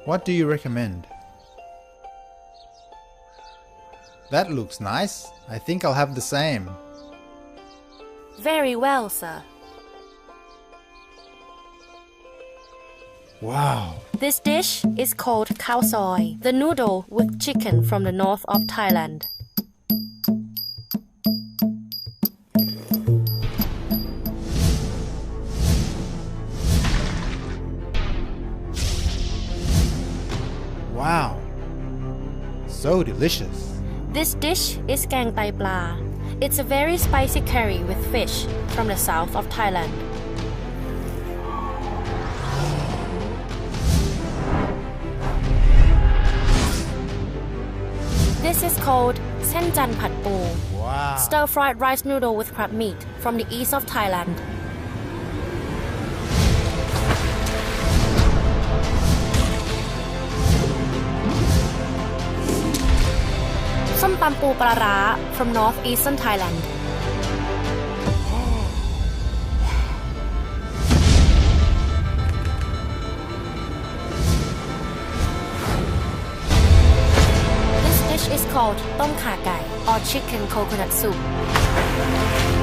What do you recommend? That looks nice. I think I'll have the same. Very well, sir. Wow. This dish is called khao soi, the noodle with chicken from the north of Thailand. Wow. So delicious. This dish is kang tai pla. It's a very spicy curry with fish from the south of Thailand. This is called sen jan phat po, Wow. stir-fried rice noodle with crab meat from the east of Thailand. Som tam pu pla ra from northeastern Thailand. This dish is called tom kha gai or chicken coconut soup.